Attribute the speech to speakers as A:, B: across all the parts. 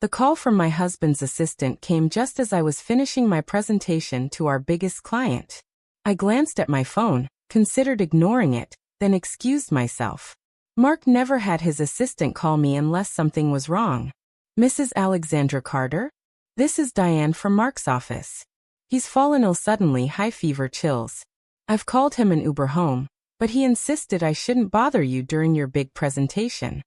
A: The call from my husband's assistant came just as I was finishing my presentation to our biggest client. I glanced at my phone, considered ignoring it, then excused myself. Mark never had his assistant call me unless something was wrong. Mrs. Alexandra Carter? This is Diane from Mark's office. He's fallen ill suddenly, high fever, chills. I've called him an Uber home, but he insisted I shouldn't bother you during your big presentation.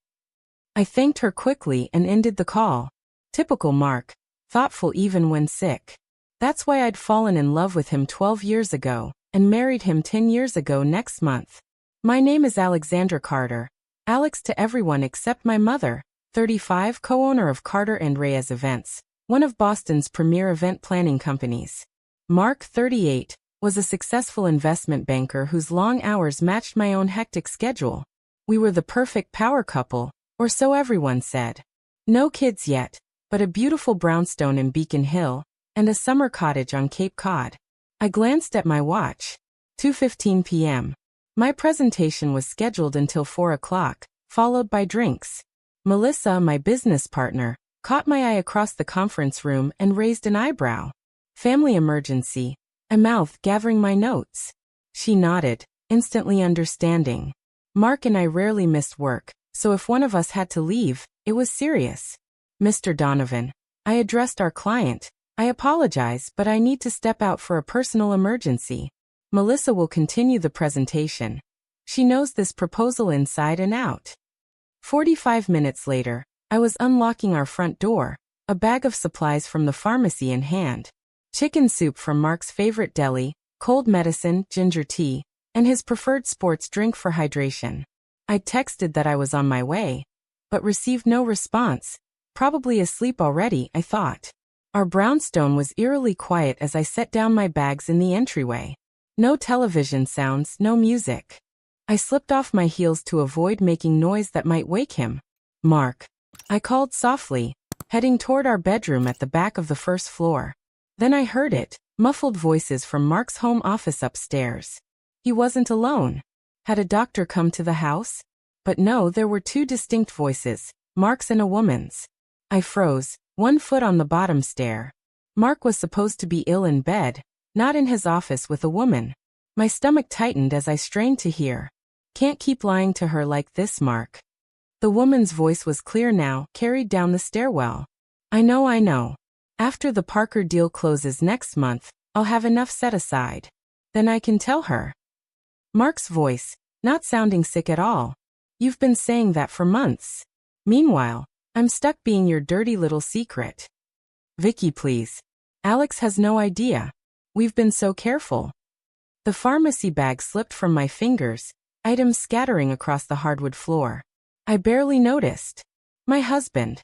A: I thanked her quickly and ended the call. Typical Mark, thoughtful even when sick. That's why I'd fallen in love with him 12 years ago, and married him 10 years ago next month. My name is Alexandra Carter. Alex to everyone except my mother, 35, co-owner of Carter & Reyes Events, one of Boston's premier event planning companies. Mark, 38, was a successful investment banker whose long hours matched my own hectic schedule. We were the perfect power couple, or so everyone said. No kids yet, but a beautiful brownstone in Beacon Hill, and a summer cottage on Cape Cod. I glanced at my watch. 2:15 p.m. My presentation was scheduled until 4 o'clock, followed by drinks. Melissa, my business partner, caught my eye across the conference room and raised an eyebrow. Family emergency, I mouthed, gathering my notes. She nodded, instantly understanding. Mark and I rarely missed work, so if one of us had to leave, it was serious. Mr. Donovan, I addressed our client. I apologize, but I need to step out for a personal emergency. Melissa will continue the presentation. She knows this proposal inside and out. 45 minutes later, I was unlocking our front door, a bag of supplies from the pharmacy in hand. Chicken soup from Mark's favorite deli, cold medicine, ginger tea, and his preferred sports drink for hydration. I texted that I was on my way, but received no response. Probably asleep already, I thought. Our brownstone was eerily quiet as I set down my bags in the entryway. No television sounds, no music. I slipped off my heels to avoid making noise that might wake him. Mark, I called softly, heading toward our bedroom at the back of the first floor. Then I heard it, muffled voices from Mark's home office upstairs. He wasn't alone. Had a doctor come to the house? But no, there were two distinct voices, Mark's and a woman's. I froze, one foot on the bottom stair. Mark was supposed to be ill in bed, not in his office with a woman. My stomach tightened as I strained to hear. Can't keep lying to her like this, Mark. The woman's voice was clear now, carried down the stairwell. I know. After the Parker deal closes next month, I'll have enough set aside. Then I can tell her. Mark's voice, not sounding sick at all. You've been saying that for months. Meanwhile, I'm stuck being your dirty little secret. Vicky, please. Alex has no idea. We've been so careful. The pharmacy bag slipped from my fingers, items scattering across the hardwood floor. I barely noticed. My husband.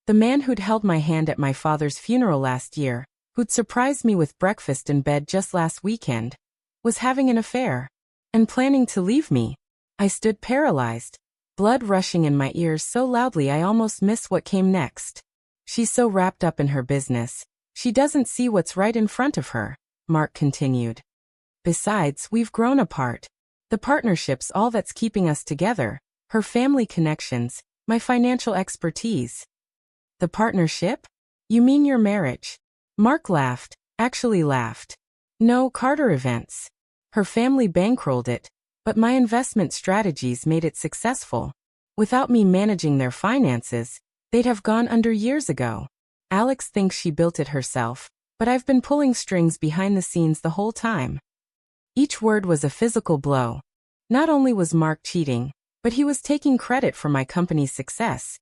A: The man who'd held my hand at my father's funeral last year, who'd surprised me with breakfast in bed just last weekend, was having an affair and planning to leave me. I stood paralyzed, blood rushing in my ears so loudly I almost missed what came next. She's so wrapped up in her business, she doesn't see what's right in front of her, Mark continued. Besides, we've grown apart. The partnership's all that's keeping us together, her family connections, my financial expertise. The partnership? You mean your marriage? Mark laughed, actually laughed. No, Carter Events. Her family bankrolled it, but my investment strategies made it successful. Without me managing their finances, they'd have gone under years ago. Alex thinks she built it herself, but I've been pulling strings behind the scenes the whole time. Each word was a physical blow. Not only was Mark cheating, but he was taking credit for my company's success.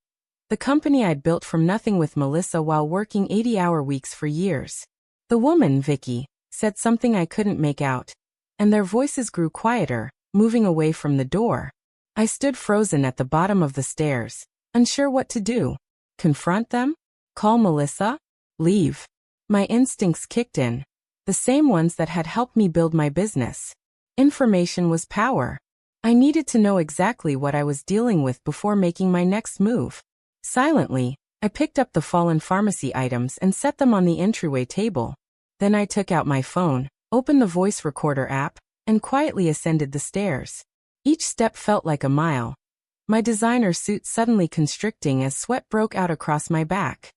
A: The company I'd built from nothing with Melissa while working 80-hour weeks for years. The woman, Vicky, said something I couldn't make out, and their voices grew quieter, moving away from the door. I stood frozen at the bottom of the stairs, unsure what to do. Confront them? Call Melissa? Leave? My instincts kicked in, the same ones that had helped me build my business. Information was power. I needed to know exactly what I was dealing with before making my next move. Silently, I picked up the fallen pharmacy items and set them on the entryway table. Then I took out my phone, opened the voice recorder app, and quietly ascended the stairs. Each step felt like a mile. My designer suit suddenly constricting as sweat broke out across my back.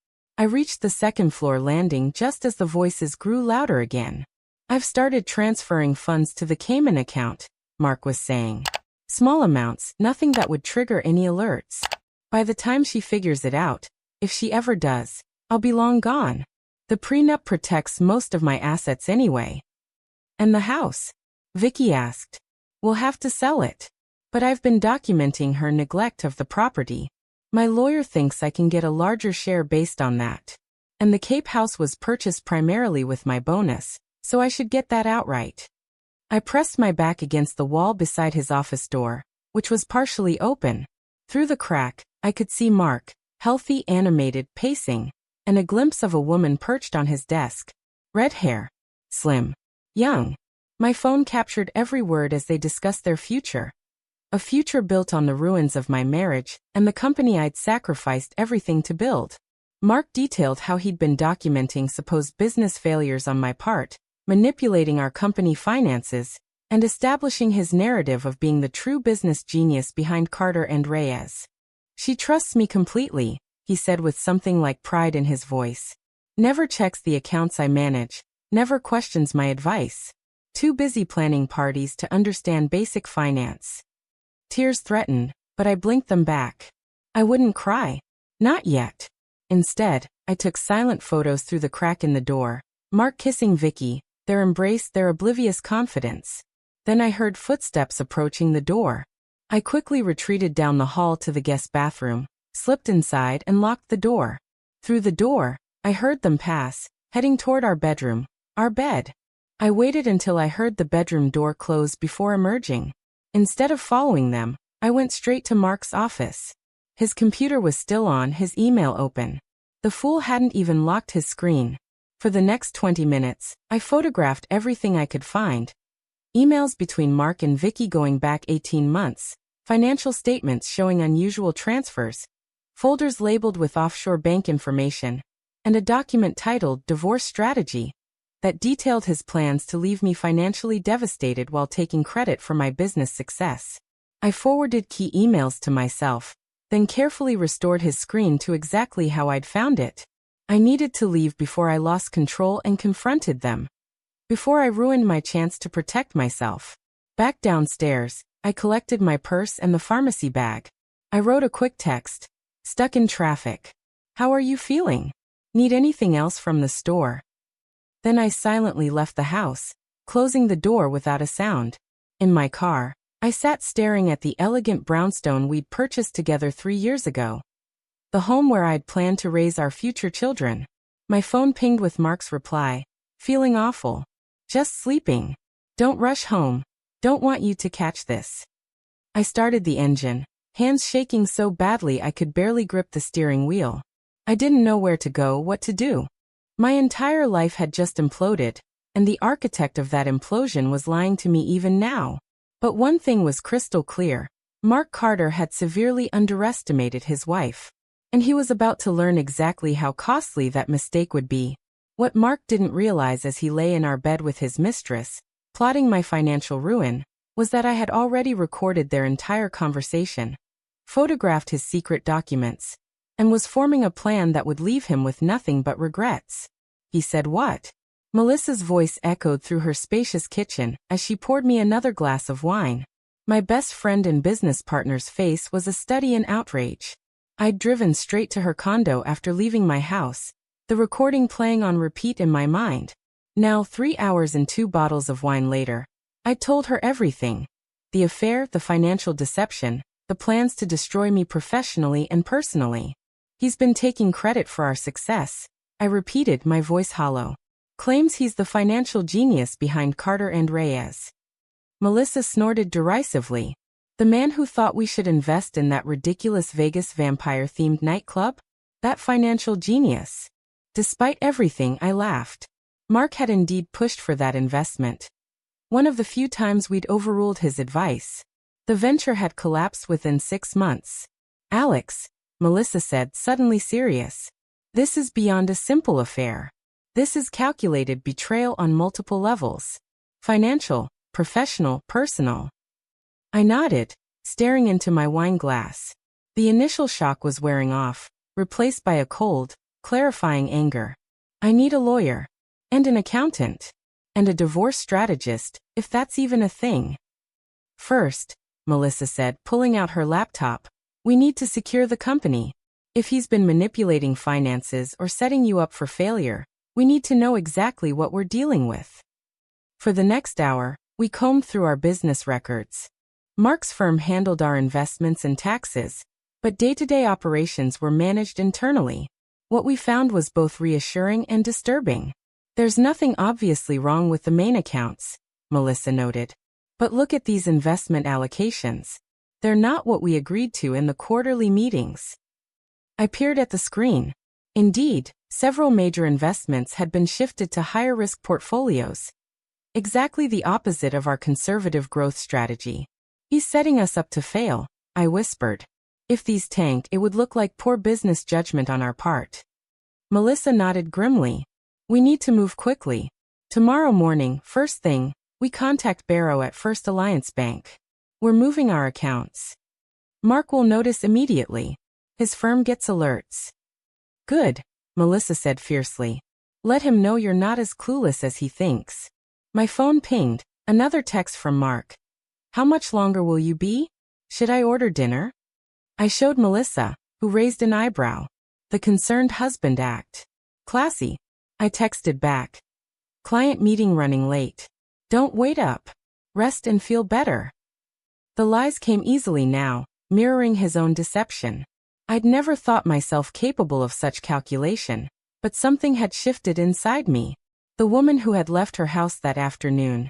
A: I reached the second-floor landing just as the voices grew louder again. I've started transferring funds to the Cayman account, Mark was saying. Small amounts, nothing that would trigger any alerts. By the time she figures it out, if she ever does, I'll be long gone. The prenup protects most of my assets anyway. And the house? Vicky asked. We'll have to sell it. But I've been documenting her neglect of the property. My lawyer thinks I can get a larger share based on that. And the Cape house was purchased primarily with my bonus, so I should get that outright. I pressed my back against the wall beside his office door, which was partially open. Through the crack, I could see Mark, healthy, animated, pacing, and a glimpse of a woman perched on his desk. Red hair. Slim. Young. My phone captured every word as they discussed their future. A future built on the ruins of my marriage and the company I'd sacrificed everything to build. Mark detailed how he'd been documenting supposed business failures on my part, manipulating our company finances, and establishing his narrative of being the true business genius behind Carter and Reyes. She trusts me completely, he said with something like pride in his voice. Never checks the accounts I manage, never questions my advice. Too busy planning parties to understand basic finance. Tears threatened, but I blinked them back. I wouldn't cry. Not yet. Instead, I took silent photos through the crack in the door, Mark kissing Vicky, their embrace, their oblivious confidence. Then I heard footsteps approaching the door. I quickly retreated down the hall to the guest bathroom, slipped inside and locked the door. Through the door, I heard them pass, heading toward our bedroom, our bed. I waited until I heard the bedroom door close before emerging. Instead of following them, I went straight to Mark's office. His computer was still on, his email open. The fool hadn't even locked his screen. For the next 20 minutes, I photographed everything I could find. Emails between Mark and Vicky going back 18 months, financial statements showing unusual transfers, folders labeled with offshore bank information, and a document titled Divorce Strategy that detailed his plans to leave me financially devastated while taking credit for my business success. I forwarded key emails to myself, then carefully restored his screen to exactly how I'd found it. I needed to leave before I lost control and confronted them. Before I ruined my chance to protect myself. Back downstairs, I collected my purse and the pharmacy bag. I wrote a quick text. Stuck in traffic. How are you feeling? Need anything else from the store? Then I silently left the house, closing the door without a sound. In my car, I sat staring at the elegant brownstone we'd purchased together 3 years ago. The home where I'd planned to raise our future children. My phone pinged with Mark's reply. Feeling awful. Just sleeping. Don't rush home. Don't want you to catch this. I started the engine, hands shaking so badly I could barely grip the steering wheel. I didn't know where to go, what to do. My entire life had just imploded, and the architect of that implosion was lying to me even now. But one thing was crystal clear. Mark Carter had severely underestimated his wife. And he was about to learn exactly how costly that mistake would be. What Mark didn't realize as he lay in our bed with his mistress, plotting my financial ruin, was that I had already recorded their entire conversation, photographed his secret documents, and was forming a plan that would leave him with nothing but regrets. He said what? Melissa's voice echoed through her spacious kitchen as she poured me another glass of wine. My best friend and business partner's face was a study in outrage. I'd driven straight to her condo after leaving my house, the recording playing on repeat in my mind. Now 3 hours and 2 bottles of wine later, I told her everything. The affair, the financial deception, the plans to destroy me professionally and personally. He's been taking credit for our success, I repeated, my voice hollow. Claims he's the financial genius behind Carter and Reyes. Melissa snorted derisively. The man who thought we should invest in that ridiculous Vegas vampire-themed nightclub? That financial genius. Despite everything, I laughed. Mark had indeed pushed for that investment. One of the few times we'd overruled his advice. The venture had collapsed within 6 months. Alex, Melissa said, suddenly serious. This is beyond a simple affair. This is calculated betrayal on multiple levels. Financial, professional, personal. I nodded, staring into my wine glass. The initial shock was wearing off, replaced by a cold, clarifying anger. I need a lawyer. And an accountant. And a divorce strategist, if that's even a thing. First, Melissa said, pulling out her laptop, we need to secure the company. If he's been manipulating finances or setting you up for failure, we need to know exactly what we're dealing with. For the next hour, we combed through our business records. Mark's firm handled our investments and taxes, but day-to-day operations were managed internally. What we found was both reassuring and disturbing. There's nothing obviously wrong with the main accounts, Melissa noted. But look at these investment allocations. They're not what we agreed to in the quarterly meetings. I peered at the screen. Indeed, several major investments had been shifted to higher-risk portfolios. Exactly the opposite of our conservative growth strategy. He's setting us up to fail, I whispered. If these tank, it would look like poor business judgment on our part. Melissa nodded grimly. We need to move quickly. Tomorrow morning, first thing, we contact Barrow at First Alliance Bank. We're moving our accounts. Mark will notice immediately. His firm gets alerts. Good, Melissa said fiercely. Let him know you're not as clueless as he thinks. My phone pinged, another text from Mark. How much longer will you be? Should I order dinner? I showed Melissa, who raised an eyebrow. The concerned husband act. Classy. I texted back. Client meeting running late. Don't wait up. Rest and feel better. The lies came easily now, mirroring his own deception. I'd never thought myself capable of such calculation, but something had shifted inside me. The woman who had left her house that afternoon,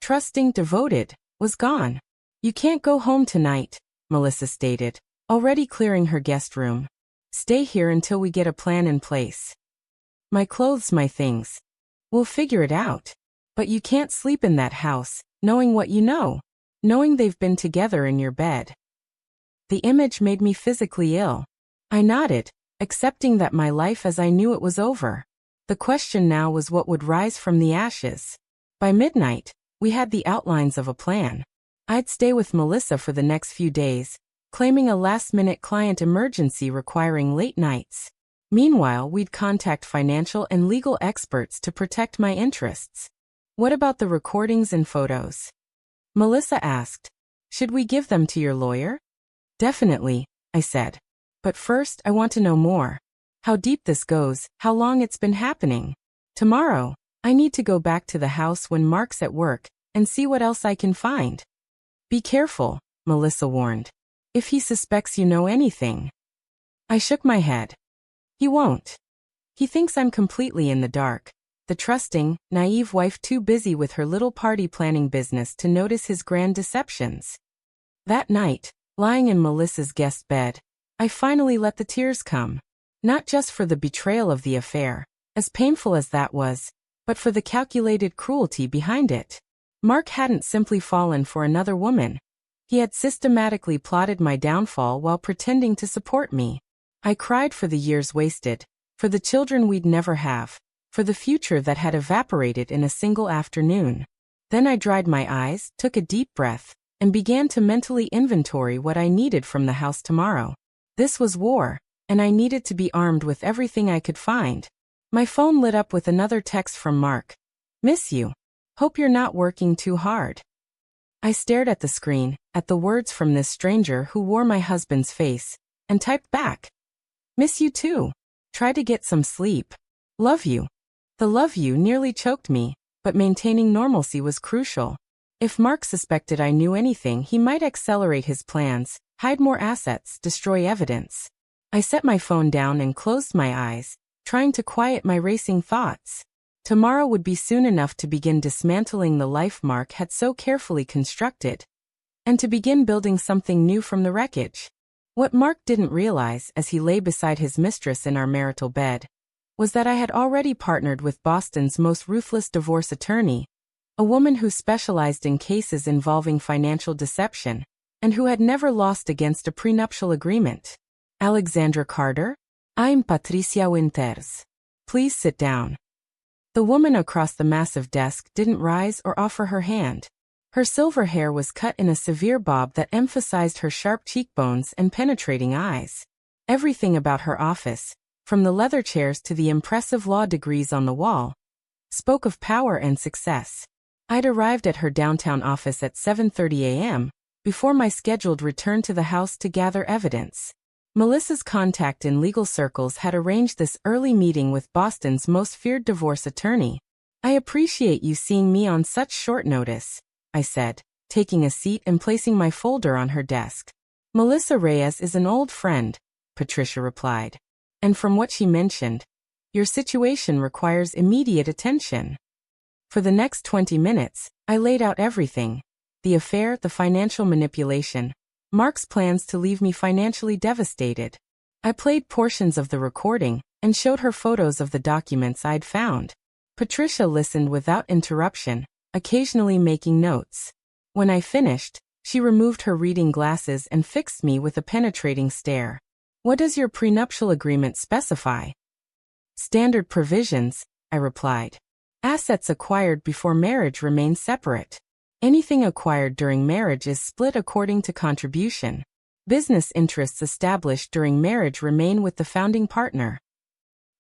A: trusting, devoted, was gone. You can't go home tonight, Melissa stated, already clearing her guest room. Stay here until we get a plan in place. My clothes, my things. We'll figure it out. But you can't sleep in that house, knowing what you know, knowing they've been together in your bed. The image made me physically ill. I nodded, accepting that my life as I knew it was over. The question now was what would rise from the ashes. By midnight, we had the outlines of a plan. I'd stay with Melissa for the next few days, claiming a last-minute client emergency requiring late nights. Meanwhile, we'd contact financial and legal experts to protect my interests. What about the recordings and photos? Melissa asked. Should we give them to your lawyer? Definitely, I said. But first, I want to know more. How deep this goes, how long it's been happening. Tomorrow, I need to go back to the house when Mark's at work and see what else I can find. Be careful, Melissa warned. If he suspects you know anything. I shook my head. He won't. He thinks I'm completely in the dark. The trusting, naive wife too busy with her little party planning business to notice his grand deceptions. That night, lying in Melissa's guest bed, I finally let the tears come. Not just for the betrayal of the affair, as painful as that was, but for the calculated cruelty behind it. Mark hadn't simply fallen for another woman. He had systematically plotted my downfall while pretending to support me. I cried for the years wasted, for the children we'd never have, for the future that had evaporated in a single afternoon. Then I dried my eyes, took a deep breath, and began to mentally inventory what I needed from the house tomorrow. This was war, and I needed to be armed with everything I could find. My phone lit up with another text from Mark. Miss you. Hope you're not working too hard. I stared at the screen, at the words from this stranger who wore my husband's face, and typed back. Miss you too. Try to get some sleep. Love you. The love you nearly choked me, but maintaining normalcy was crucial. If Mark suspected I knew anything, he might accelerate his plans, hide more assets, destroy evidence. I set my phone down and closed my eyes, trying to quiet my racing thoughts. Tomorrow would be soon enough to begin dismantling the life Mark had so carefully constructed, and to begin building something new from the wreckage. What Mark didn't realize as he lay beside his mistress in our marital bed was that I had already partnered with Boston's most ruthless divorce attorney, a woman who specialized in cases involving financial deception and who had never lost against a prenuptial agreement. Alexandra Carter? I'm Patricia Winters. Please sit down. The woman across the massive desk didn't rise or offer her hand. Her silver hair was cut in a severe bob that emphasized her sharp cheekbones and penetrating eyes. Everything about her office, from the leather chairs to the impressive law degrees on the wall, spoke of power and success. I'd arrived at her downtown office at 7:30 a.m., before my scheduled return to the house to gather evidence. Melissa's contact in legal circles had arranged this early meeting with Boston's most feared divorce attorney. "I appreciate you seeing me on such short notice," I said, taking a seat and placing my folder on her desk. "Melissa Reyes is an old friend," Patricia replied. "And from what she mentioned, your situation requires immediate attention." For the next 20 minutes, I laid out everything: the affair, the financial manipulation, Mark's plans to leave me financially devastated. I played portions of the recording and showed her photos of the documents I'd found. Patricia listened without interruption, occasionally making notes. When I finished, she removed her reading glasses and fixed me with a penetrating stare. "What does your prenuptial agreement specify?" "Standard provisions," I replied. "Assets acquired before marriage remain separate. Anything acquired during marriage is split according to contribution. Business interests established during marriage remain with the founding partner."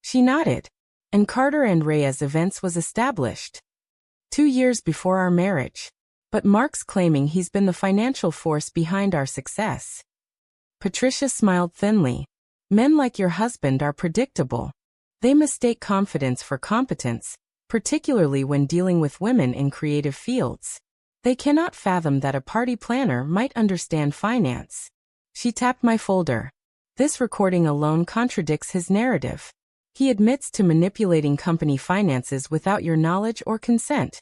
A: She nodded. "And Carter and Reyes Events was established 2 years before our marriage. But Mark's claiming he's been the financial force behind our success." Patricia smiled thinly. "Men like your husband are predictable. They mistake confidence for competence, particularly when dealing with women in creative fields. They cannot fathom that a party planner might understand finance." She tapped my folder. "This recording alone contradicts his narrative. He admits to manipulating company finances without your knowledge or consent.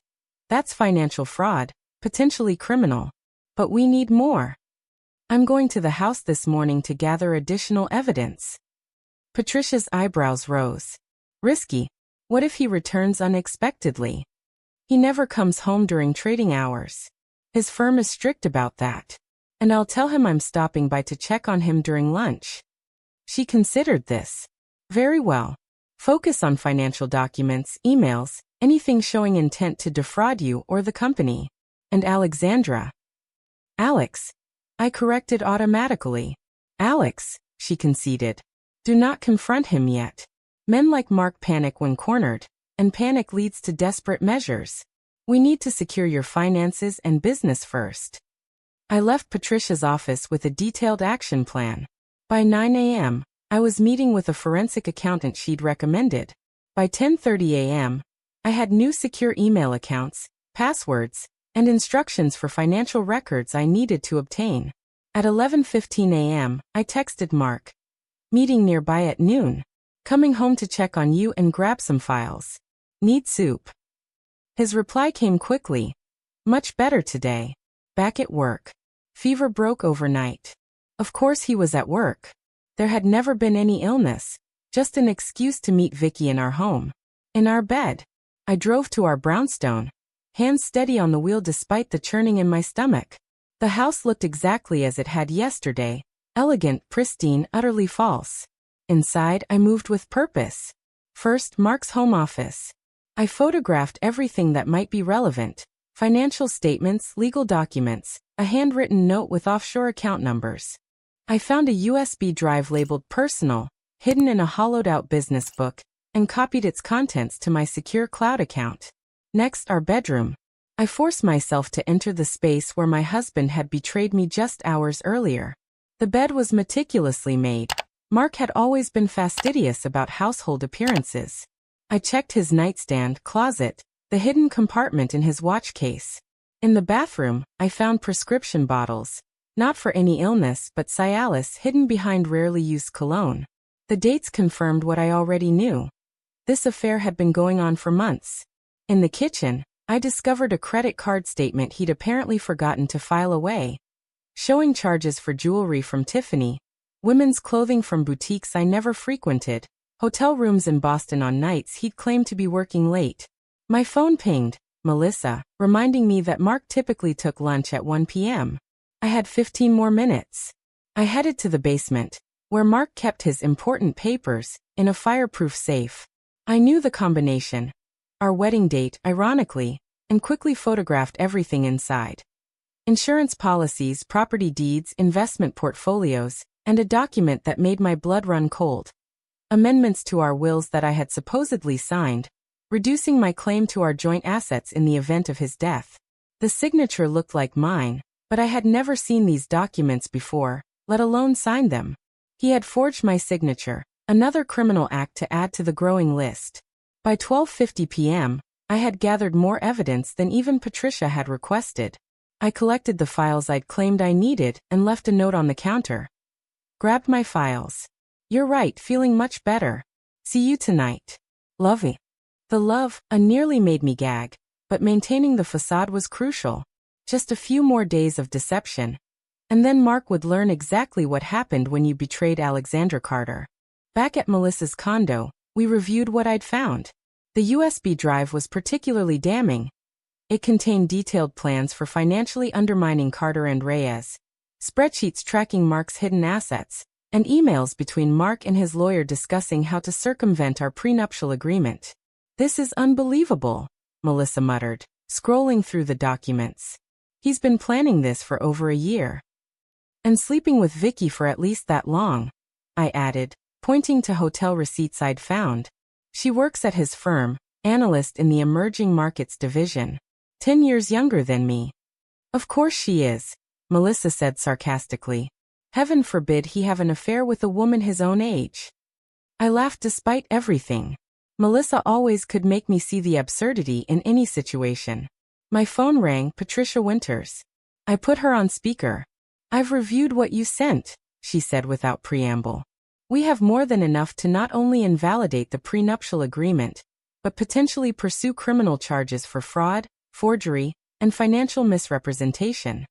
A: That's financial fraud, potentially criminal. But we need more. I'm going to the house this morning to gather additional evidence." Patricia's eyebrows rose. "Risky. What if he returns unexpectedly?" "He never comes home during trading hours. His firm is strict about that. And I'll tell him I'm stopping by to check on him during lunch." She considered this. "Very well. Focus on financial documents, emails, anything showing intent to defraud you or the company. And Alexandra." "Alex," I corrected automatically. "Alex," she conceded. "Do not confront him yet. Men like Mark panic when cornered, and panic leads to desperate measures. We need to secure your finances and business first." I left Patricia's office with a detailed action plan. By 9 a.m., I was meeting with a forensic accountant she'd recommended. By 10:30 a.m., I had new secure email accounts, passwords, and instructions for financial records I needed to obtain. At 11:15 a.m., I texted Mark. "Meeting nearby at noon. Coming home to check on you and grab some files. Need soup?" His reply came quickly. "Much better today. Back at work. Fever broke overnight." Of course he was at work. There had never been any illness, just an excuse to meet Vicky in our home. In our bed. I drove to our brownstone, hands steady on the wheel despite the churning in my stomach. The house looked exactly as it had yesterday, elegant, pristine, utterly false. Inside, I moved with purpose. First, Mark's home office. I photographed everything that might be relevant: financial statements, legal documents, a handwritten note with offshore account numbers. I found a USB drive labeled personal, hidden in a hollowed-out business book, and copied its contents to my secure cloud account. Next, our bedroom. I forced myself to enter the space where my husband had betrayed me just hours earlier. The bed was meticulously made. Mark had always been fastidious about household appearances. I checked his nightstand, closet, the hidden compartment in his watch case. In the bathroom, I found prescription bottles, not for any illness but Cialis hidden behind rarely used cologne. The dates confirmed what I already knew. This affair had been going on for months. In the kitchen, I discovered a credit card statement he'd apparently forgotten to file away, showing charges for jewelry from Tiffany, women's clothing from boutiques I never frequented, hotel rooms in Boston on nights he'd claimed to be working late. My phone pinged, Melissa, reminding me that Mark typically took lunch at 1 p.m. I had 15 more minutes. I headed to the basement, where Mark kept his important papers, in a fireproof safe. I knew the combination, our wedding date, ironically, and quickly photographed everything inside. Insurance policies, property deeds, investment portfolios, and a document that made my blood run cold. amendments to our wills that I had supposedly signed, reducing my claim to our joint assets in the event of his death. The signature looked like mine, but I had never seen these documents before, let alone signed them. He had forged my signature, another criminal act to add to the growing list. By 12:50 p.m., I had gathered more evidence than even Patricia had requested. I collected the files I'd claimed I needed and left a note on the counter. Grabbed my files. You're right, feeling much better. See you tonight. Lovey. The love nearly made me gag, but maintaining the facade was crucial. Just a few more days of deception. And then Mark would learn exactly what happened when you betrayed Alexandra Carter. Back at Melissa's condo, we reviewed what I'd found. The USB drive was particularly damning. It contained detailed plans for financially undermining Carter and Reyes, spreadsheets tracking Mark's hidden assets, and emails between Mark and his lawyer discussing how to circumvent our prenuptial agreement. This is unbelievable, Melissa muttered, scrolling through the documents. He's been planning this for over a year. And sleeping with Vicky for at least that long, I added, pointing to hotel receipts I'd found. She works at his firm, analyst in the emerging markets division. 10 years younger than me. Of course she is, Melissa said sarcastically. Heaven forbid he have an affair with a woman his own age. I laughed despite everything. Melissa always could make me see the absurdity in any situation. My phone rang, Patricia Winters. I put her on speaker. I've reviewed what you sent, she said without preamble. We have more than enough to not only invalidate the prenuptial agreement, but potentially pursue criminal charges for fraud, forgery, and financial misrepresentation.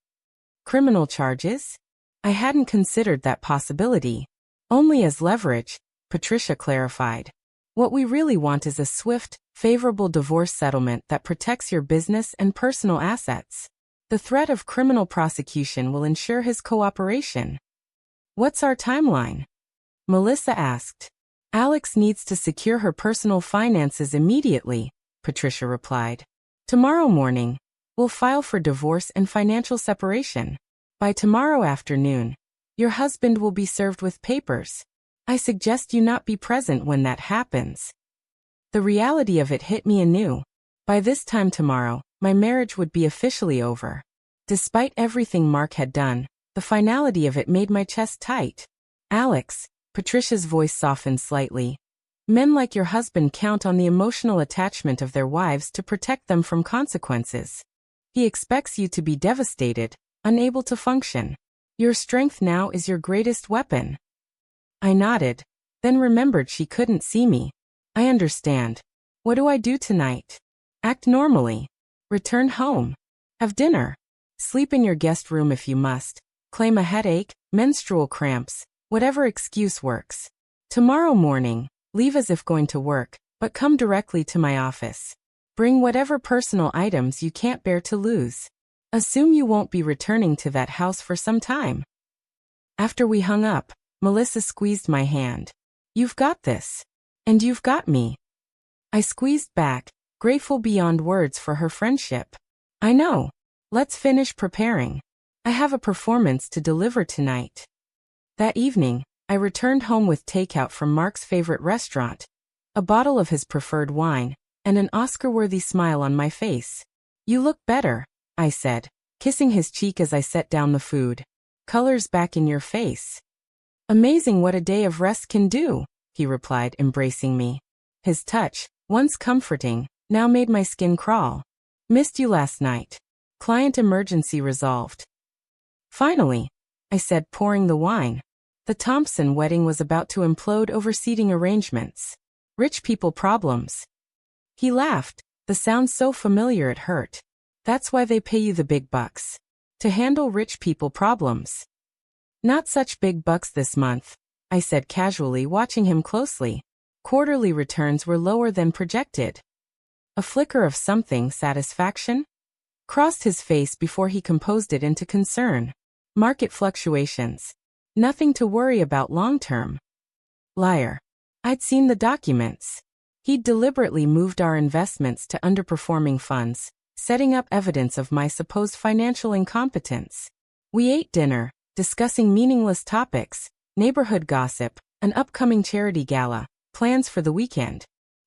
A: Criminal charges? I hadn't considered that possibility. Only as leverage, Patricia clarified. What we really want is a swift, favorable divorce settlement that protects your business and personal assets. The threat of criminal prosecution will ensure his cooperation. What's our timeline? Melissa asked. Alex needs to secure her personal finances immediately, Patricia replied. Tomorrow morning, we'll file for divorce and financial separation. By tomorrow afternoon, your husband will be served with papers. I suggest you not be present when that happens. The reality of it hit me anew. By this time tomorrow, my marriage would be officially over. Despite everything Mark had done, the finality of it made my chest tight. Alex, Patricia's voice softened slightly. Men like your husband count on the emotional attachment of their wives to protect them from consequences. He expects you to be devastated, unable to function. Your strength now is your greatest weapon. I nodded, then remembered she couldn't see me. I understand. What do I do tonight? Act normally. Return home. Have dinner. Sleep in your guest room if you must. Claim a headache, menstrual cramps, whatever excuse works. Tomorrow morning, leave as if going to work, but come directly to my office. Bring whatever personal items you can't bear to lose. Assume you won't be returning to that house for some time. After we hung up, Melissa squeezed my hand. You've got this. And you've got me. I squeezed back, grateful beyond words for her friendship. I know. Let's finish preparing. I have a performance to deliver tonight. That evening, I returned home with takeout from Mark's favorite restaurant, a bottle of his preferred wine, and an Oscar-worthy smile on my face. You look better, I said, kissing his cheek as I set down the food. Color's back in your face. Amazing what a day of rest can do, he replied, embracing me. His touch, once comforting, now made my skin crawl. Missed you last night. Client emergency resolved. Finally, I said, pouring the wine. The Thompson wedding was about to implode over seating arrangements. Rich people problems. He laughed, the sound so familiar it hurt. That's why they pay you the big bucks. To handle rich people problems. Not such big bucks this month, I said casually, watching him closely. Quarterly returns were lower than projected. A flicker of something, satisfaction, crossed his face before he composed it into concern. Market fluctuations. Nothing to worry about long-term. Liar. I'd seen the documents. He'd deliberately moved our investments to underperforming funds, setting up evidence of my supposed financial incompetence. We ate dinner, discussing meaningless topics, neighborhood gossip, an upcoming charity gala, plans for the weekend.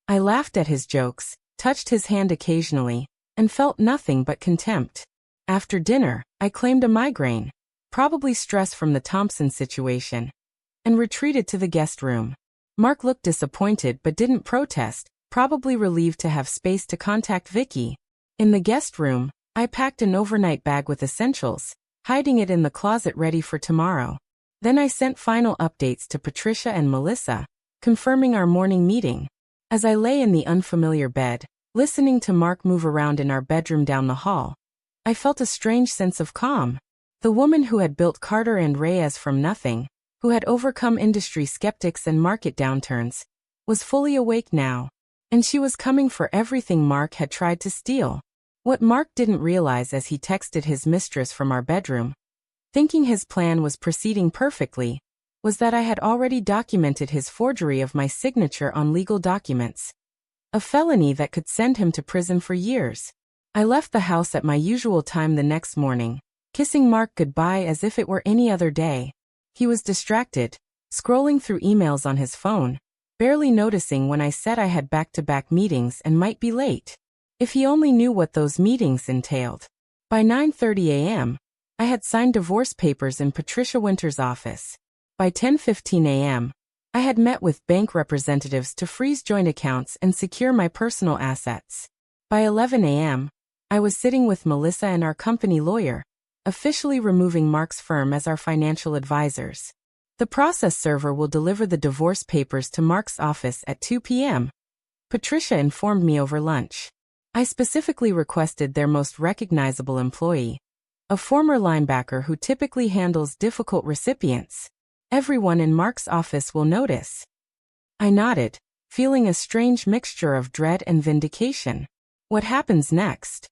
A: I laughed at his jokes, touched his hand occasionally, and felt nothing but contempt. After dinner, I claimed a migraine, probably stress from the Thompson situation, and retreated to the guest room. Mark looked disappointed but didn't protest, probably relieved to have space to contact Vicky. In the guest room, I packed an overnight bag with essentials, hiding it in the closet ready for tomorrow. Then I sent final updates to Patricia and Melissa, confirming our morning meeting. As I lay in the unfamiliar bed, listening to Mark move around in our bedroom down the hall, I felt a strange sense of calm. The woman who had built Carter and Reyes from nothing, who had overcome industry skeptics and market downturns, was fully awake now. And she was coming for everything Mark had tried to steal. What Mark didn't realize as he texted his mistress from our bedroom, thinking his plan was proceeding perfectly, was that I had already documented his forgery of my signature on legal documents. A felony that could send him to prison for years. I left the house at my usual time the next morning, kissing Mark goodbye as if it were any other day. He was distracted, scrolling through emails on his phone, barely noticing when I said I had back-to-back meetings and might be late. If he only knew what those meetings entailed. By 9:30 a.m., I had signed divorce papers in Patricia Winter's office. By 10:15 a.m., I had met with bank representatives to freeze joint accounts and secure my personal assets. By 11 a.m., I was sitting with Melissa and our company lawyer, officially removing Mark's firm as our financial advisors. The process server will deliver the divorce papers to Mark's office at 2 p.m. Patricia informed me over lunch. I specifically requested their most recognizable employee, a former linebacker who typically handles difficult recipients. Everyone in Mark's office will notice. I nodded, feeling a strange mixture of dread and vindication. What happens next?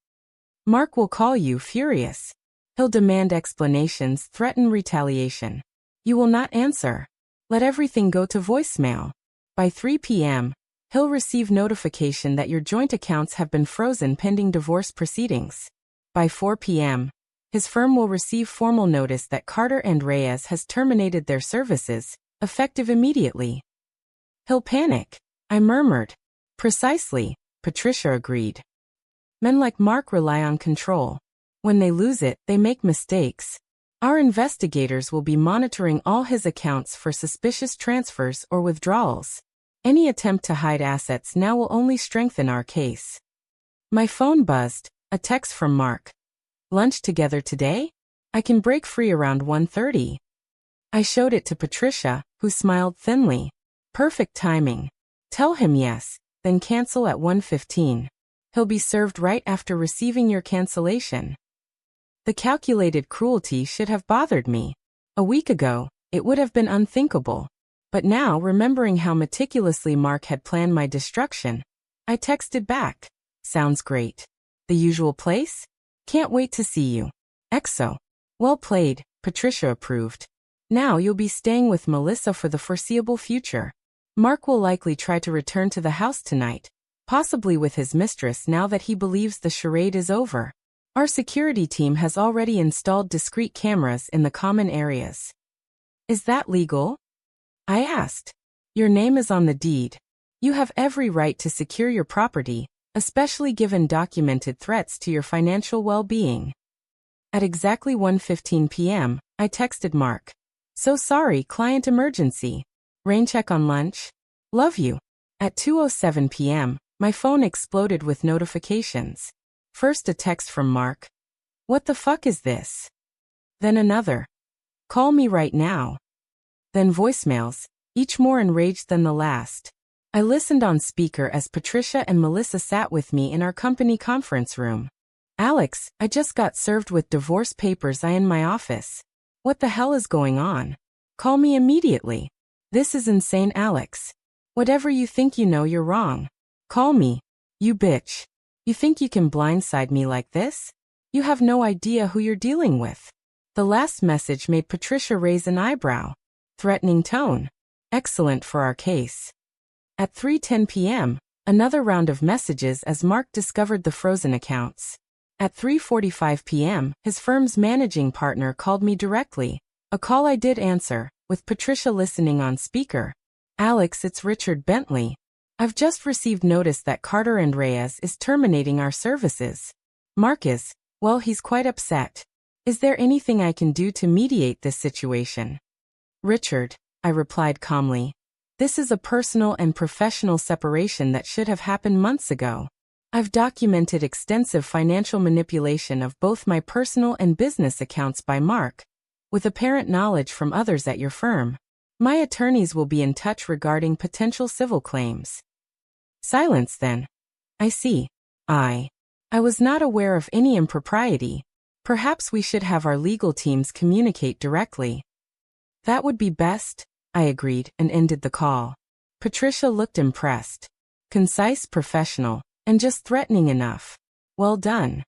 A: Mark will call you furious. He'll demand explanations, threaten retaliation. You will not answer. Let everything go to voicemail. By 3 p.m., he'll receive notification that your joint accounts have been frozen pending divorce proceedings. By 4 p.m., his firm will receive formal notice that Carter and Reyes has terminated their services, effective immediately. He'll panic, I murmured. Precisely, Patricia agreed. Men like Mark rely on control. When they lose it, they make mistakes. Our investigators will be monitoring all his accounts for suspicious transfers or withdrawals. Any attempt to hide assets now will only strengthen our case. My phone buzzed, a text from Mark. Lunch together today? I can break free around 1:30. I showed it to Patricia, who smiled thinly. Perfect timing. Tell him yes, then cancel at 1:15. He'll be served right after receiving your cancellation. The calculated cruelty should have bothered me. A week ago, it would have been unthinkable. But now, remembering how meticulously Mark had planned my destruction, I texted back. Sounds great. The usual place? Can't wait to see you. XO. Well played, Patricia approved. Now you'll be staying with Melissa for the foreseeable future. Mark will likely try to return to the house tonight, possibly with his mistress now that he believes the charade is over. Our security team has already installed discrete cameras in the common areas. Is that legal? I asked. Your name is on the deed. You have every right to secure your property, especially given documented threats to your financial well-being. At exactly 1:15 p.m., I texted Mark. So sorry, client emergency. Rain check on lunch? Love you. At 2:07 p.m., my phone exploded with notifications. First a text from Mark. What the fuck is this? Then another. Call me right now. Then voicemails, each more enraged than the last. I listened on speaker as Patricia and Melissa sat with me in our company conference room. Alex, I just got served with divorce papers in my office. What the hell is going on? Call me immediately. This is insane, Alex. Whatever you think you know, you're wrong. Call me. You bitch. You think you can blindside me like this? You have no idea who you're dealing with. The last message made Patricia raise an eyebrow. Threatening tone. Excellent for our case. At 3:10 p.m., another round of messages as Mark discovered the frozen accounts. At 3:45 p.m., his firm's managing partner called me directly, a call I did answer, with Patricia listening on speaker. Alex, it's Richard Bentley. I've just received notice that Carter and Reyes is terminating our services. Mark is, well, he's quite upset. Is there anything I can do to mediate this situation? Richard, I replied calmly. This is a personal and professional separation that should have happened months ago. I've documented extensive financial manipulation of both my personal and business accounts by Mark, with apparent knowledge from others at your firm. My attorneys will be in touch regarding potential civil claims. Silence then. I see. I was not aware of any impropriety. Perhaps we should have our legal teams communicate directly. That would be best, I agreed and ended the call. Patricia looked impressed. Concise, professional, and just threatening enough. Well done.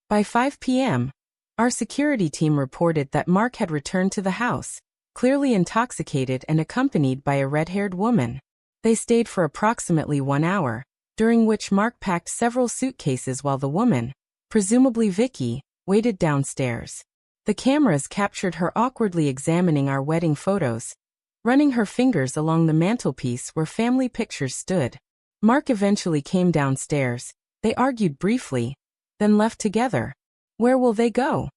A: By 5 p.m., our security team reported that Mark had returned to the house, clearly intoxicated and accompanied by a red-haired woman. They stayed for approximately 1 hour, during which Mark packed several suitcases while the woman, presumably Vicky, waited downstairs. The cameras captured her awkwardly examining our wedding photos, running her fingers along the mantelpiece where family pictures stood. Mark eventually came downstairs. They argued briefly, then left together. Where will they go?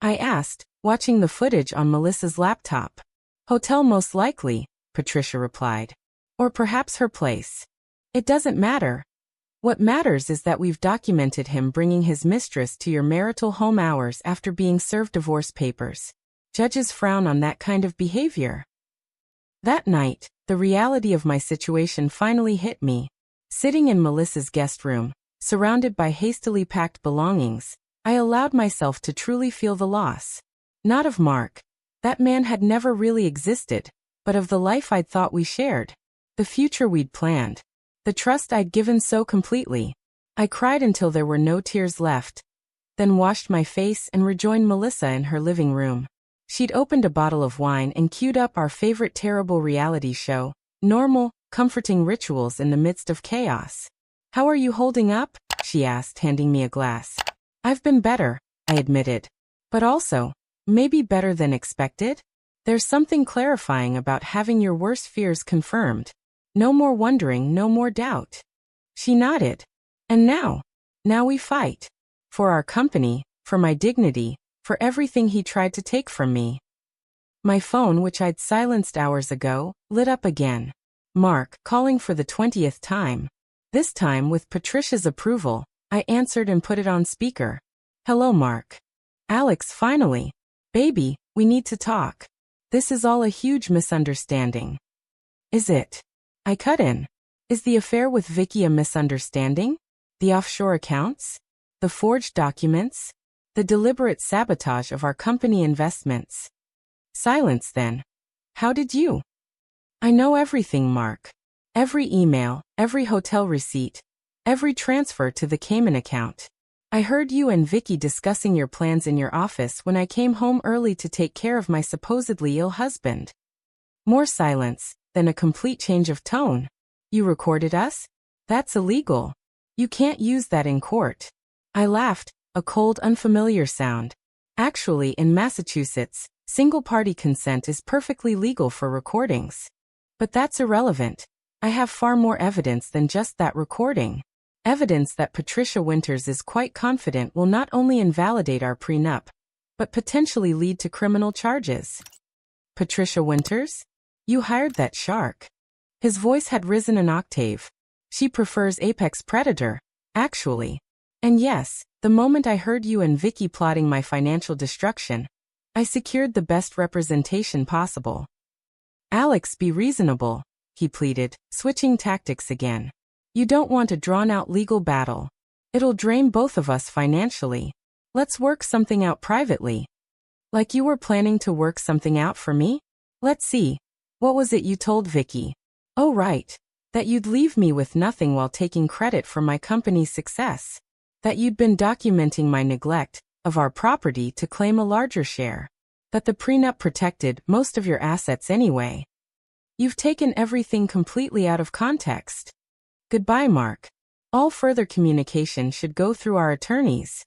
A: I asked, watching the footage on Melissa's laptop. Hotel most likely, Patricia replied. Or perhaps her place. It doesn't matter. What matters is that we've documented him bringing his mistress to your marital home hours after being served divorce papers. Judges frown on that kind of behavior. That night, the reality of my situation finally hit me. Sitting in Melissa's guest room, surrounded by hastily packed belongings, I allowed myself to truly feel the loss. Not of Mark. That man had never really existed, but of the life I'd thought we shared. The future we'd planned. The trust I'd given so completely. I cried until there were no tears left, then washed my face and rejoined Melissa in her living room. She'd opened a bottle of wine and queued up our favorite terrible reality show, normal, comforting rituals in the midst of chaos. How are you holding up? She asked, handing me a glass. I've been better, I admitted. But also, maybe better than expected? There's something clarifying about having your worst fears confirmed. No more wondering, no more doubt. She nodded. And now we fight. For our company, for my dignity, for everything he tried to take from me. My phone, which I'd silenced hours ago, lit up again. Mark, calling for the 20th time. This time, with Patricia's approval, I answered and put it on speaker. Hello, Mark. Alex, finally. Baby, we need to talk. This is all a huge misunderstanding. Is it? I cut in. Is the affair with Vicky a misunderstanding? The offshore accounts? The forged documents? The deliberate sabotage of our company investments? Silence then. How did you? I know everything, Mark. Every email, every hotel receipt, every transfer to the Cayman account. I heard you and Vicky discussing your plans in your office when I came home early to take care of my supposedly ill husband. More silence, then a complete change of tone. You recorded us? That's illegal. You can't use that in court. I laughed, a cold, unfamiliar sound. Actually, in Massachusetts, single-party consent is perfectly legal for recordings. But that's irrelevant. I have far more evidence than just that recording. Evidence that Patricia Winters is quite confident will not only invalidate our prenup, but potentially lead to criminal charges. Patricia Winters? You hired that shark. His voice had risen an octave. She prefers apex predator, actually. And yes, the moment I heard you and Vicky plotting my financial destruction, I secured the best representation possible. Alex, be reasonable, he pleaded, switching tactics again. You don't want a drawn-out legal battle. It'll drain both of us financially. Let's work something out privately. Like you were planning to work something out for me? Let's see. What was it you told Vicky? Oh right. That you'd leave me with nothing while taking credit for my company's success. That you'd been documenting my neglect of our property to claim a larger share. That the prenup protected most of your assets anyway. You've taken everything completely out of context. Goodbye, Mark. All further communication should go through our attorneys.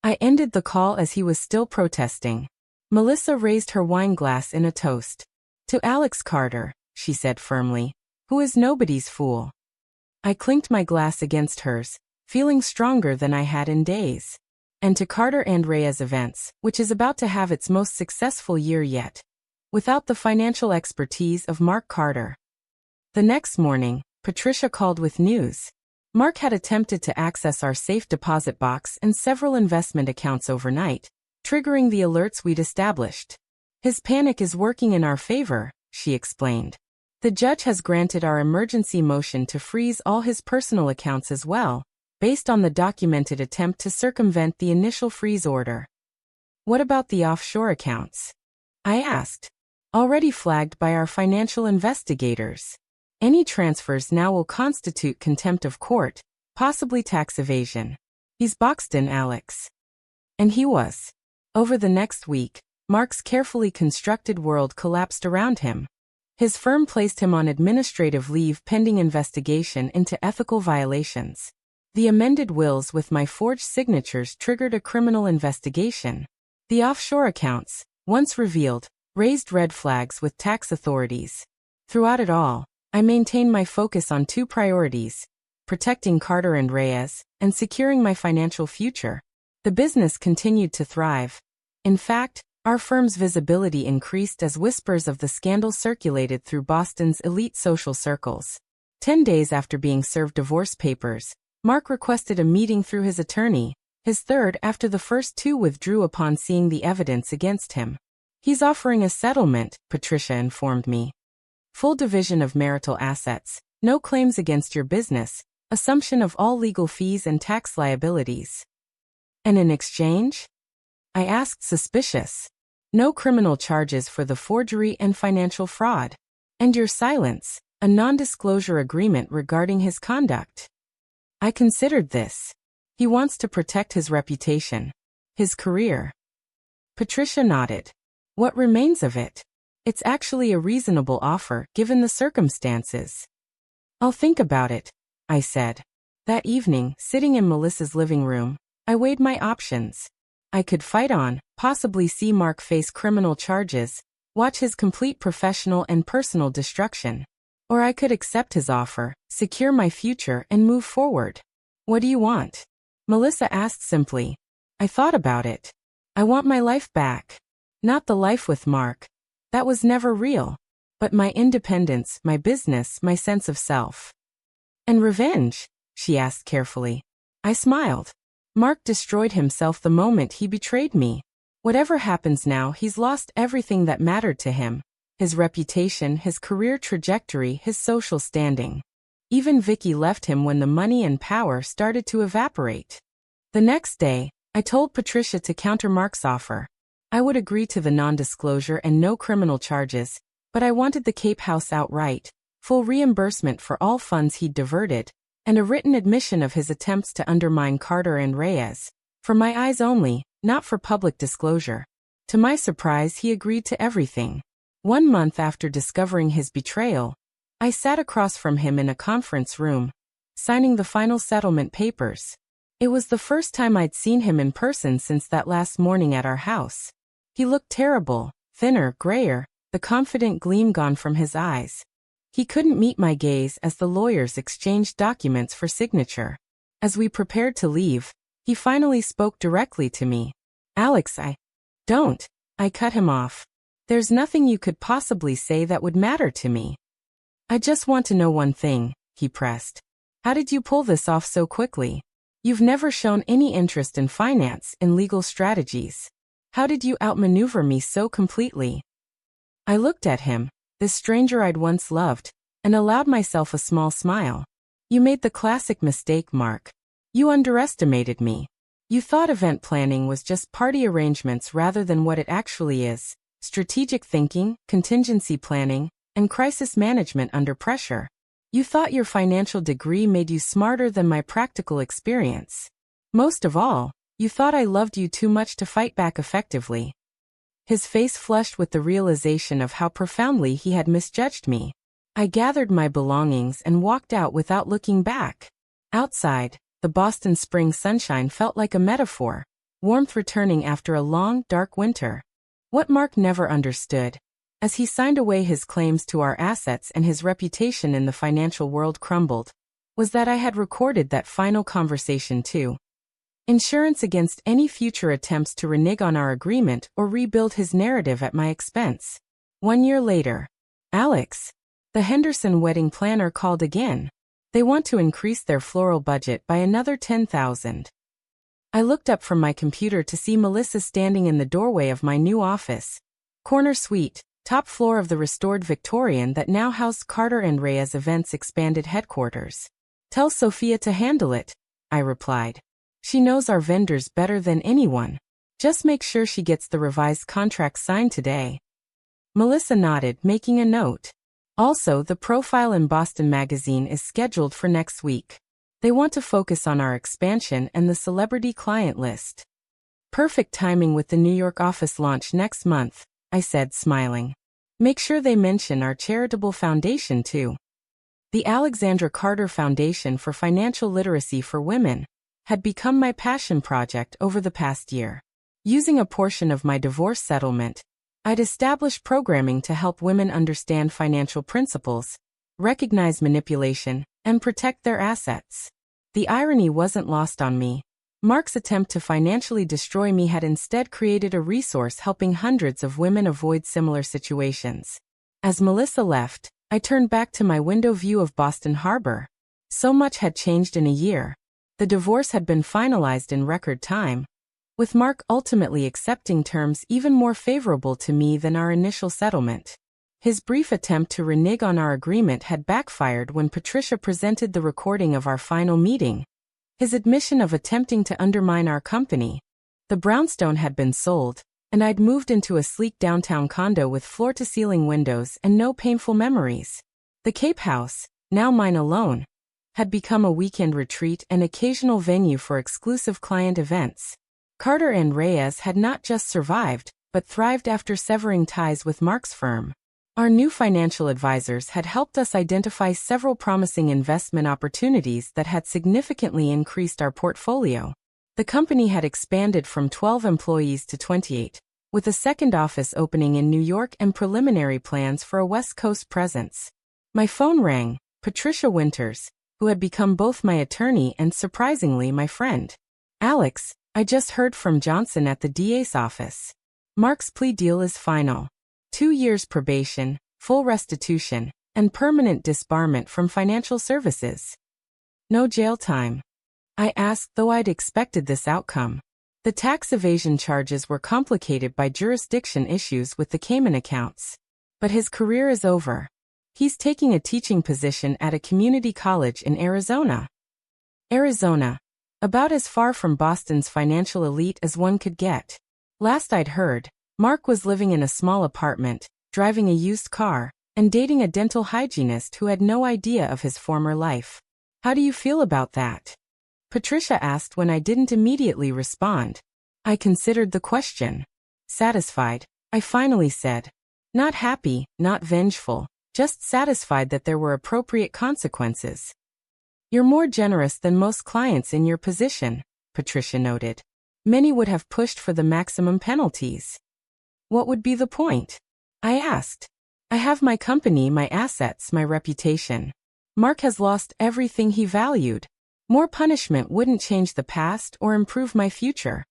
A: I ended the call as he was still protesting. Melissa raised her wine glass in a toast. To Alex Carter, she said firmly, who is nobody's fool. I clinked my glass against hers, feeling stronger than I had in days. And to Carter and Reyes Events, which is about to have its most successful year yet. Without the financial expertise of Mark Carter. The next morning, Patricia called with news. Mark had attempted to access our safe deposit box and several investment accounts overnight, triggering the alerts we'd established. His panic is working in our favor, she explained. The judge has granted our emergency motion to freeze all his personal accounts as well, based on the documented attempt to circumvent the initial freeze order. What about the offshore accounts? I asked. Already flagged by our financial investigators. Any transfers now will constitute contempt of court, possibly tax evasion. He's boxed in, Alex. And he was. Over the next week, Mark's carefully constructed world collapsed around him. His firm placed him on administrative leave pending investigation into ethical violations. The amended wills with my forged signatures triggered a criminal investigation. The offshore accounts, once revealed, raised red flags with tax authorities. Throughout it all, I maintained my focus on two priorities: protecting Carter and Reyes, and securing my financial future. The business continued to thrive. In fact, our firm's visibility increased as whispers of the scandal circulated through Boston's elite social circles. 10 days after being served divorce papers, Mark requested a meeting through his attorney, his third after the first two withdrew upon seeing the evidence against him. He's offering a settlement, Patricia informed me. Full division of marital assets, no claims against your business, assumption of all legal fees and tax liabilities. And in exchange? I asked, suspicious. No criminal charges for the forgery and financial fraud. And your silence, a non-disclosure agreement regarding his conduct. I considered this. He wants to protect his reputation. His career. Patricia nodded. What remains of it? It's actually a reasonable offer, given the circumstances. I'll think about it, I said. That evening, sitting in Melissa's living room, I weighed my options. I could fight on, possibly see Mark face criminal charges, watch his complete professional and personal destruction. Or I could accept his offer, secure my future and move forward. What do you want? Melissa asked simply. I thought about it. I want my life back. Not the life with Mark. That was never real. But my independence, my business, my sense of self. And revenge? She asked carefully. I smiled. Mark destroyed himself the moment he betrayed me. Whatever happens now, he's lost everything that mattered to him. His reputation, his career trajectory, his social standing. Even Vicky left him when the money and power started to evaporate. The next day, I told Patricia to counter Mark's offer. I would agree to the non-disclosure and no criminal charges, but I wanted the Cape House outright, full reimbursement for all funds he'd diverted, and a written admission of his attempts to undermine Carter and Reyes. For my eyes only, not for public disclosure. To my surprise, he agreed to everything. 1 month after discovering his betrayal, I sat across from him in a conference room, signing the final settlement papers. It was the first time I'd seen him in person since that last morning at our house. He looked terrible, thinner, grayer, the confident gleam gone from his eyes. He couldn't meet my gaze as the lawyers exchanged documents for signature. As we prepared to leave, he finally spoke directly to me. Alex, don't. I cut him off. There's nothing you could possibly say that would matter to me. I just want to know one thing, he pressed. How did you pull this off so quickly? You've never shown any interest in finance, in legal strategies. How did you outmaneuver me so completely? I looked at him, this stranger I'd once loved, and allowed myself a small smile. You made the classic mistake, Mark. You underestimated me. You thought event planning was just party arrangements rather than what it actually is: strategic thinking, contingency planning, and crisis management under pressure. You thought your financial degree made you smarter than my practical experience. Most of all, you thought I loved you too much to fight back effectively. His face flushed with the realization of how profoundly he had misjudged me. I gathered my belongings and walked out without looking back. Outside, the Boston spring sunshine felt like a metaphor, warmth returning after a long, dark winter. What Mark never understood, as he signed away his claims to our assets and his reputation in the financial world crumbled, was that I had recorded that final conversation too. Insurance against any future attempts to renege on our agreement or rebuild his narrative at my expense. 1 year later, Alex, the Henderson wedding planner, called again. They want to increase their floral budget by another $10,000. I looked up from my computer to see Melissa standing in the doorway of my new office. Corner suite, top floor of the restored Victorian that now housed Carter and Reyes Events' expanded headquarters. Tell Sophia to handle it, I replied. She knows our vendors better than anyone. Just make sure she gets the revised contract signed today. Melissa nodded, making a note. Also, the profile in Boston Magazine is scheduled for next week. They want to focus on our expansion and the celebrity client list. Perfect timing with the New York office launch next month, I said, smiling. Make sure they mention our charitable foundation too. The Alexandra Carter Foundation for Financial Literacy for Women had become my passion project over the past year. Using a portion of my divorce settlement, I'd established programming to help women understand financial principles, recognize manipulation, and protect their assets. The irony wasn't lost on me. Mark's attempt to financially destroy me had instead created a resource helping hundreds of women avoid similar situations. As Melissa left, I turned back to my window view of Boston Harbor. So much had changed in a year. The divorce had been finalized in record time, with Mark ultimately accepting terms even more favorable to me than our initial settlement. His brief attempt to renege on our agreement had backfired when Patricia presented the recording of our final meeting. His admission of attempting to undermine our company. The brownstone had been sold, and I'd moved into a sleek downtown condo with floor-to-ceiling windows and no painful memories. The Cape House, now mine alone, had become a weekend retreat and occasional venue for exclusive client events. Carter and Reyes had not just survived, but thrived after severing ties with Mark's firm. Our new financial advisors had helped us identify several promising investment opportunities that had significantly increased our portfolio. The company had expanded from 12 employees to 28, with a second office opening in New York and preliminary plans for a West Coast presence. My phone rang. Patricia Winters, who had become both my attorney and surprisingly my friend. Alex, I just heard from Johnson at the DA's office. Mark's plea deal is final. 2 years probation, full restitution, and permanent disbarment from financial services. No jail time. I asked, though I'd expected this outcome. The tax evasion charges were complicated by jurisdiction issues with the Cayman accounts. But his career is over. He's taking a teaching position at a community college in Arizona. Arizona. About as far from Boston's financial elite as one could get. Last I'd heard, Mark was living in a small apartment, driving a used car, and dating a dental hygienist who had no idea of his former life. How do you feel about that? Patricia asked when I didn't immediately respond. I considered the question. Satisfied, I finally said. Not happy, not vengeful, just satisfied that there were appropriate consequences. You're more generous than most clients in your position, Patricia noted. Many would have pushed for the maximum penalties. What would be the point? I asked. I have my company, my assets, my reputation. Mark has lost everything he valued. More punishment wouldn't change the past or improve my future.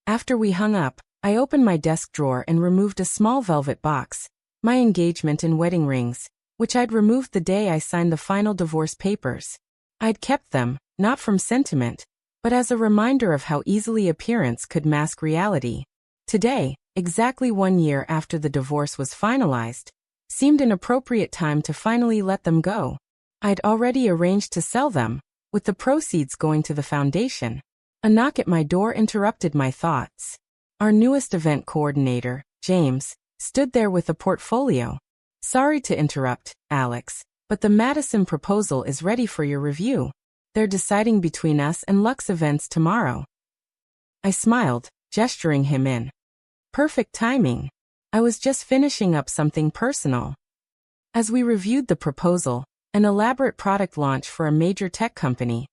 A: After we hung up, I opened my desk drawer and removed a small velvet box, my engagement and wedding rings, which I'd removed the day I signed the final divorce papers. I'd kept them, not from sentiment, but as a reminder of how easily appearance could mask reality. Today, exactly 1 year after the divorce was finalized, seemed an appropriate time to finally let them go. I'd already arranged to sell them, with the proceeds going to the foundation. A knock at my door interrupted my thoughts. Our newest event coordinator, James, stood there with a portfolio. Sorry to interrupt, Alex, but the Madison proposal is ready for your review. They're deciding between us and Lux Events tomorrow. I smiled, gesturing him in. Perfect timing. I was just finishing up something personal. As we reviewed the proposal, an elaborate product launch for a major tech company,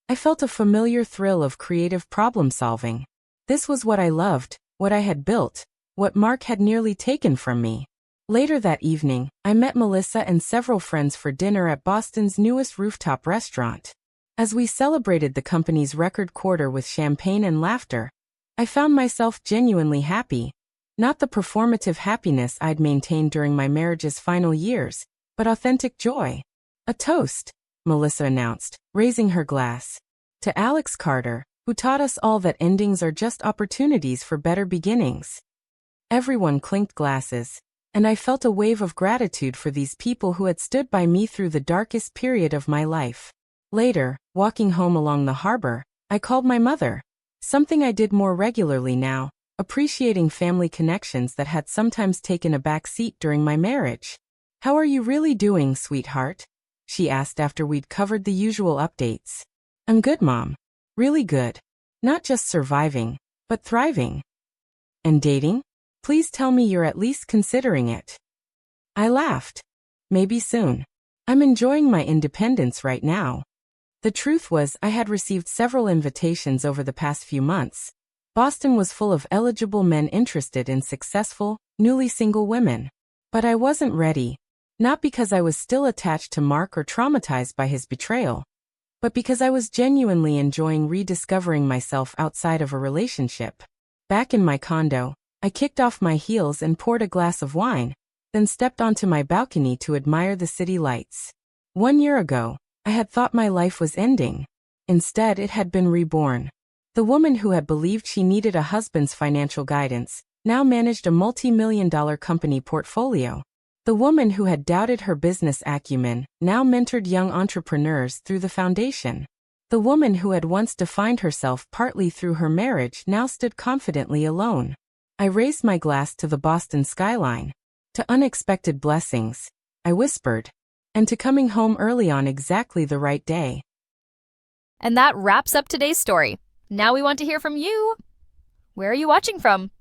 A: I felt a familiar thrill of creative problem-solving. This was what I loved, what I had built, what Mark had nearly taken from me. Later that evening, I met Melissa and several friends for dinner at Boston's newest rooftop restaurant. As we celebrated the company's record quarter with champagne and laughter, I found myself genuinely happy. Not the performative happiness I'd maintained during my marriage's final years, but authentic joy. A toast, Melissa announced, raising her glass. To Alex Carter, who taught us all that endings are just opportunities for better beginnings. Everyone clinked glasses, and I felt a wave of gratitude for these people who had stood by me through the darkest period of my life. Later, walking home along the harbor, I called my mother, something I did more regularly now, appreciating family connections that had sometimes taken a back seat during my marriage. "How are you really doing, sweetheart?" she asked after we'd covered the usual updates. "I'm good, Mom. Really good. Not just surviving, but thriving." "And dating? Please tell me you're at least considering it." I laughed. "Maybe soon. I'm enjoying my independence right now." The truth was, I had received several invitations over the past few months. Boston was full of eligible men interested in successful, newly single women. But I wasn't ready. Not because I was still attached to Mark or traumatized by his betrayal, but because I was genuinely enjoying rediscovering myself outside of a relationship. Back in my condo, I kicked off my heels and poured a glass of wine, then stepped onto my balcony to admire the city lights. 1 year ago, I had thought my life was ending. Instead, it had been reborn. The woman who had believed she needed a husband's financial guidance now managed a multi-million-dollar company portfolio. The woman who had doubted her business acumen now mentored young entrepreneurs through the foundation. The woman who had once defined herself partly through her marriage now stood confidently alone. I raised my glass to the Boston skyline. "To unexpected blessings," I whispered, "and to coming home early on exactly the right day."
B: And that wraps up today's story. Now we want to hear from you. Where are you watching from?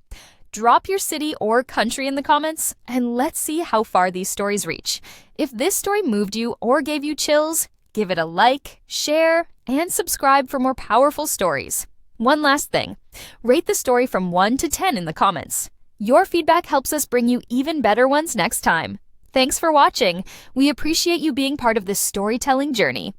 B: Drop your city or country in the comments, and let's see how far these stories reach. If this story moved you or gave you chills, give it a like, share, and subscribe for more powerful stories. One last thing, rate the story from 1 to 10 in the comments. Your feedback helps us bring you even better ones next time. Thanks for watching. We appreciate you being part of this storytelling journey.